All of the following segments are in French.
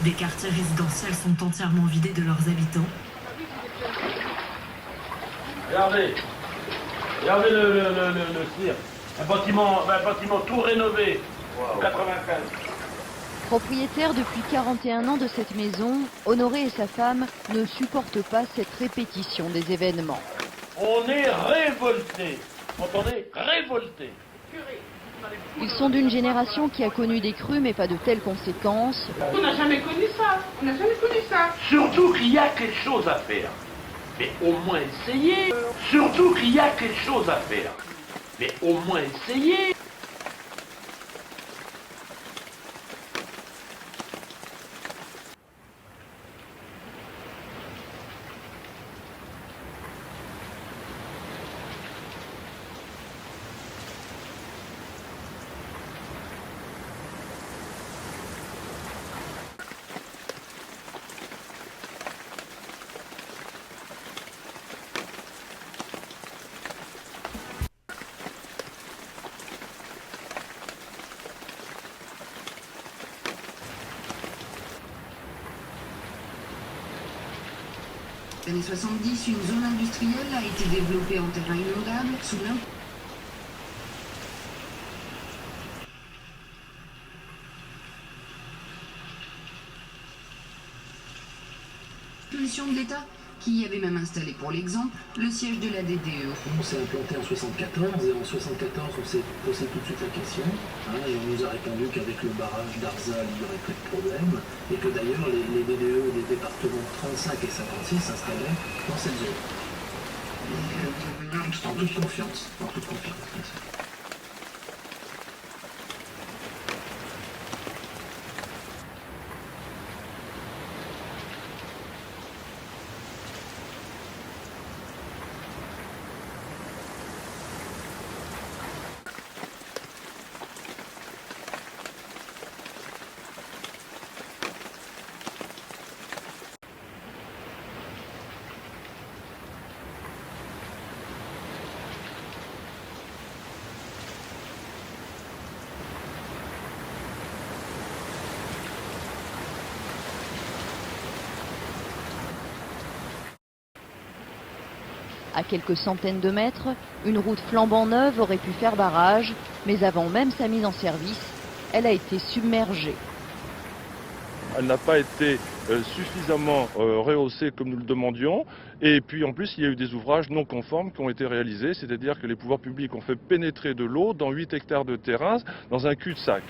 Des quartiers résidentiels sont entièrement vidés de leurs habitants. Regardez, regardez le cirque. Un bâtiment tout rénové, wow. 95. Propriétaire depuis 41 ans de cette maison, Honoré et sa femme ne supportent pas cette répétition des événements. On est révoltés, vous entendez? Révoltés. Ils sont d'une génération qui a connu des crues mais pas de telles conséquences. On n'a jamais connu ça, on n'a jamais connu ça. Surtout qu'il y a quelque chose à faire. Mais au moins essayer. Surtout qu'il y a quelque chose à faire. Mais au moins essayer. Dans les années 70, une zone industrielle a été développée en terrain inondable sous l'impulsion de l'État, qui avait même installé pour l'exemple le siège de la DDE. On s'est implanté en 74 et en 74 on s'est posé tout de suite la question et on nous a répondu qu'avec le barrage d'Arzal il n'y aurait plus de problème et que d'ailleurs les DDE des départements 35 et 56 s'installaient dans cette zone. En toute confiance, en toute confiance, bien sûr. À quelques centaines de mètres, une route flambant neuve aurait pu faire barrage, mais avant même sa mise en service, elle a été submergée. Elle n'a pas été suffisamment rehaussée comme nous le demandions. Et puis en plus, il y a eu des ouvrages non conformes qui ont été réalisés, c'est-à-dire que les pouvoirs publics ont fait pénétrer de l'eau dans 8 hectares de terrain dans un cul-de-sac.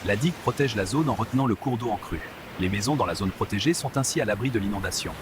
La digue protège la zone en retenant le cours d'eau en crue. Les maisons dans la zone protégée sont ainsi à l'abri de l'inondation.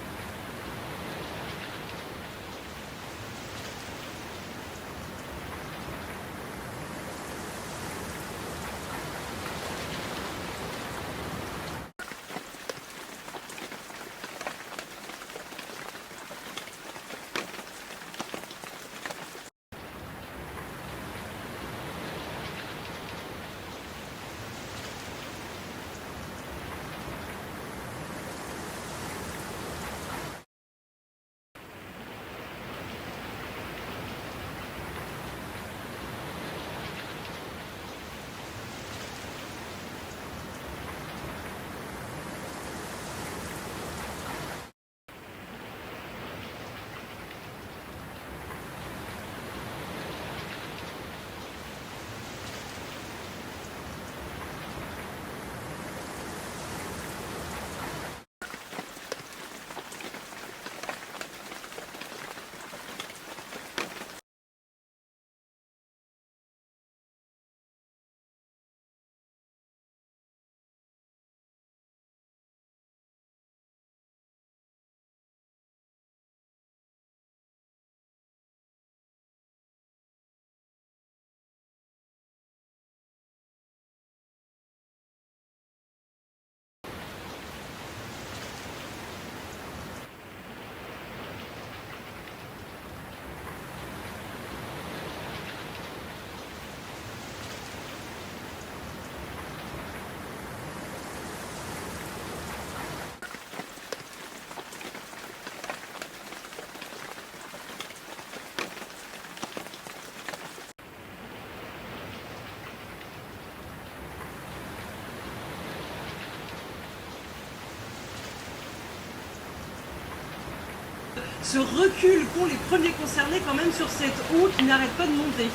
ce recul qu'ont les premiers concernés quand même sur cette eau qui n'arrête pas de monter.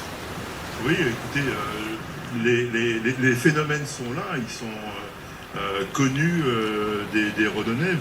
Oui, écoutez, les phénomènes sont là, ils sont connus des Redonnais.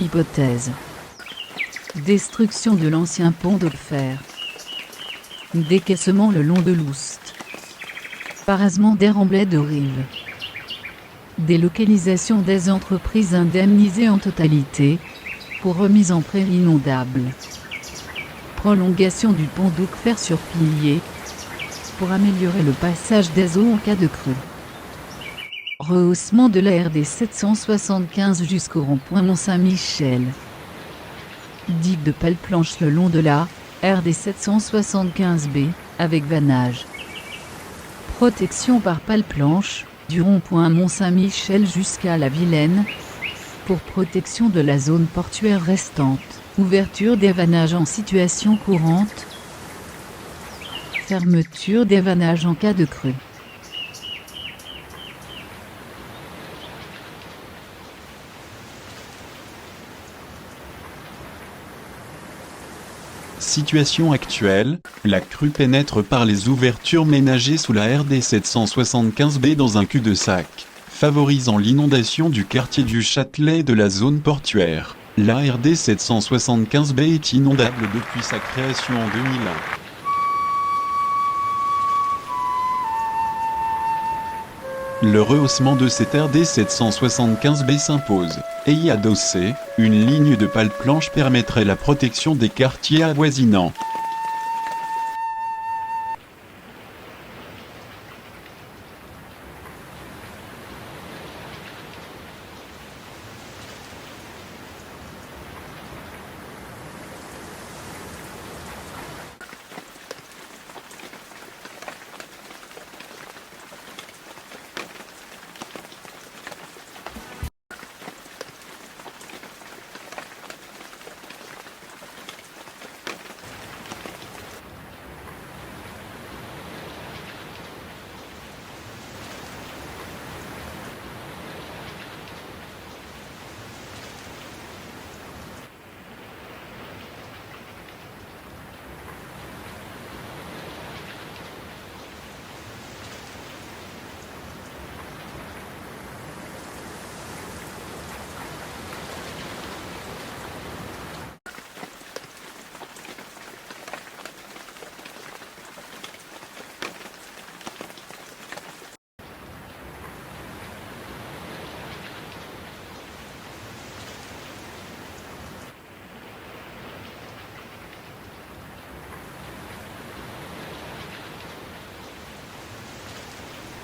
Hypothèse. Destruction de l'ancien pont de fer. Décaissement le long de l'Oust. Parasement des remblais de rive. Délocalisation des entreprises indemnisées en totalité, pour remise en prairie inondable. Prolongation du pont d'Oucfer sur pilier, pour améliorer le passage des eaux en cas de crue. Rehaussement de la RD 775 jusqu'au rond-point Mont-Saint-Michel. Digue de pales planches le long de la RD 775B, avec vannage. Protection par pales planches, du rond-point Mont-Saint-Michel jusqu'à la Vilaine, pour protection de la zone portuaire restante. Ouverture des vannages en situation courante. Fermeture des vannages en cas de crue. Situation actuelle, la crue pénètre par les ouvertures ménagées sous la RD 775B dans un cul-de-sac, favorisant l'inondation du quartier du Châtelet et de la zone portuaire. La RD 775B est inondable depuis sa création en 2001. Le rehaussement de cette RD 775B s'impose, et y adossé, une ligne de pales planches permettrait la protection des quartiers avoisinants.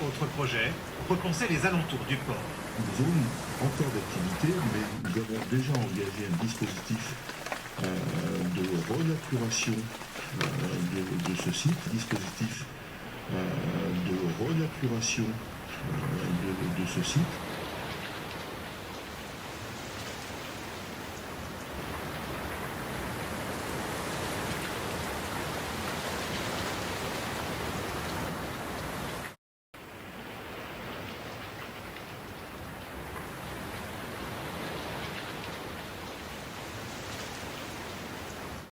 autre projet, repenser les alentours du port. Une zone encore d'activité, mais nous avons déjà engagé un dispositif de renaturation de ce site, de ce site.